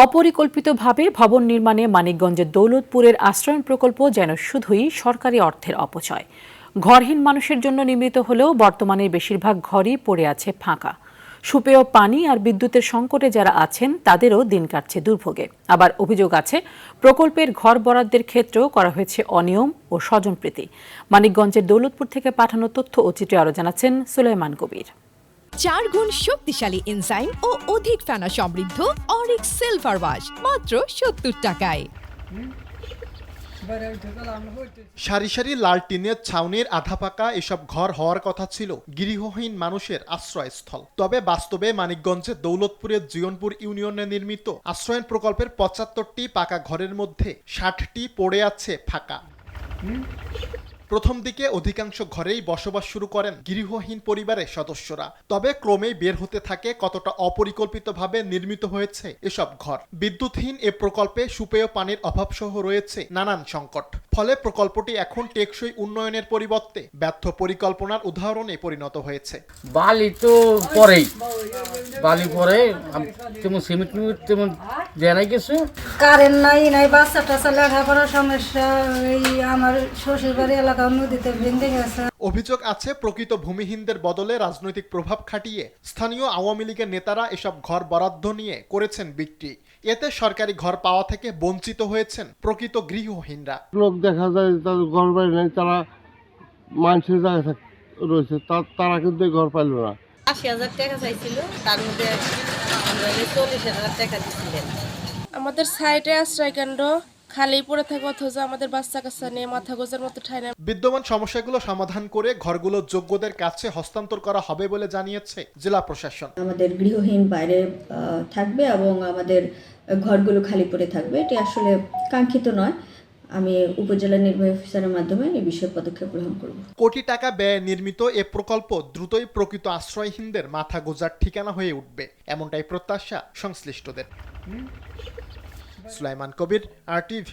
অপরিকল্পিতভাবে ভবন নির্মাণে মানিকগঞ্জের দৌলতপুরের আশ্রয়ণ প্রকল্প যেন শুধুই সরকারি অর্থের অপচয়। ঘরহীন মানুষের জন্য নির্মিত হলেও বর্তমানে বেশিরভাগ ঘরই পড়ে আছে ফাঁকা। সুপেয় পানি আর বিদ্যুতের সংকটে যারা আছেন তাদেরও দিন কাটছে দুর্ভোগে। আবার অভিযোগ আছে প্রকল্পের ঘর বরাদ্দের ক্ষেত্রেও করা হয়েছে অনিয়ম ও স্বজনপ্রীতি। মানিকগঞ্জের দৌলতপুর থেকে পাঠানো তথ্য ও চিত্রে আরও জানাচ্ছেন সুলাইমান কবির। 4 গুণ শক্তিশালী এনজাইম ও অধিক ফেনা সমৃদ্ধ অরিক্স সিলভার ওয়াশ মাত্র 70 টাকায়। সারি সারি লাল টিনের ছাউনির আধা পাকা এসব ঘর হওয়ার কথা ছিল গৃহহীন মানুষের আশ্রয়স্থল। তবে বাস্তবে মানিকগঞ্জের দৌলতপুরের জিয়নপুর ইউনিয়নে নির্মিত আশ্রয়ণ প্রকল্পের 75টি পাকা ঘরের মধ্যে 60টি পড়ে আছে ফাঁকা। প্রথম দিকে অধিকাংশ ঘরেই বসবাস শুরু করেন গৃহহীন পরিবারের সদস্যরা। তবে ক্রমেই বের হতে থাকে কতটা অপরিকল্পিতভাবে নির্মিত হয়েছে এসব ঘর। বিদ্যুৎহীন এ প্রকল্পে সুপেয় পানির অভাবসহ রয়েছে নানান সংকট। ফলে প্রকল্পটি এখন টেকসই উন্নয়নের পরিবর্তে ব্যর্থ পরিকল্পনার উদাহরণে পরিণত হয়েছে। বালি তো পরেই বালি পরে তেমন সিমেন্ট তেমন দেয় নাই কিছু, কারেন্ট নাই বাচ্চা টাচ্চা লেখাপড়ার সমস্যা। এই আমার শ্বশুর বাড়ি এলাকা নদীতে ভেঙে গেছে। অভিযোগ আছে প্রকৃত ভূমিহীনদের বদলে রাজনৈতিক প্রভাব খাটিয়ে স্থানীয় আওয়ামী লীগের নেতারা এসব ঘর বরাদ্দ নিয়ে করেছেন বিক্রি। এতে সরকারি ঘর পাওয়া থেকে বঞ্চিত হয়েছেন প্রকৃত গৃহহীনরা। লোক দেখা যায় তাদের ঘর বাড়ি নেই, তারা মানুষের জায়গায় রয়েছে, তারা কিন্তু ঘর পাইল না। ৮০,০০০ টাকা চাইছিল, তার মধ্যে ৪০,০০০ টাকা দিচ্ছিলেন। আমাদের সাইডে আশ্রয়কেন্দ্র খালি পড়ে থাকে, অথচ আমাদের বাচ্চা কাচ্চা নিয়ে মাথা গোজার মতো ঠাই না। বিদ্যমান সমস্যাগুলো সমাধান করে ঘরগুলো যোগ্যদের কাছে হস্তান্তর করা হবে বলে জানিয়েছে জেলা প্রশাসন। আমাদের গৃহহীন বাইরে থাকবে এবং আমাদের ঘরগুলো খালি পড়ে থাকবে, এটি আসলে কাঙ্ক্ষিত নয়। আমি উপজেলা নির্বাহী অফিসারের মাধ্যমে এই বিষয়ে পদক্ষেপ গ্রহণ করব। কোটি টাকা ব্যয়ে নির্মিত এ প্রকল্প দ্রুতই প্রকৃত আশ্রয়হীনদের মাথা গোজার ঠিকানা হয়ে উঠবে, এমনটাই প্রত্যাশা সংশ্লিষ্টদের। সুলাইমান কবির, RTV।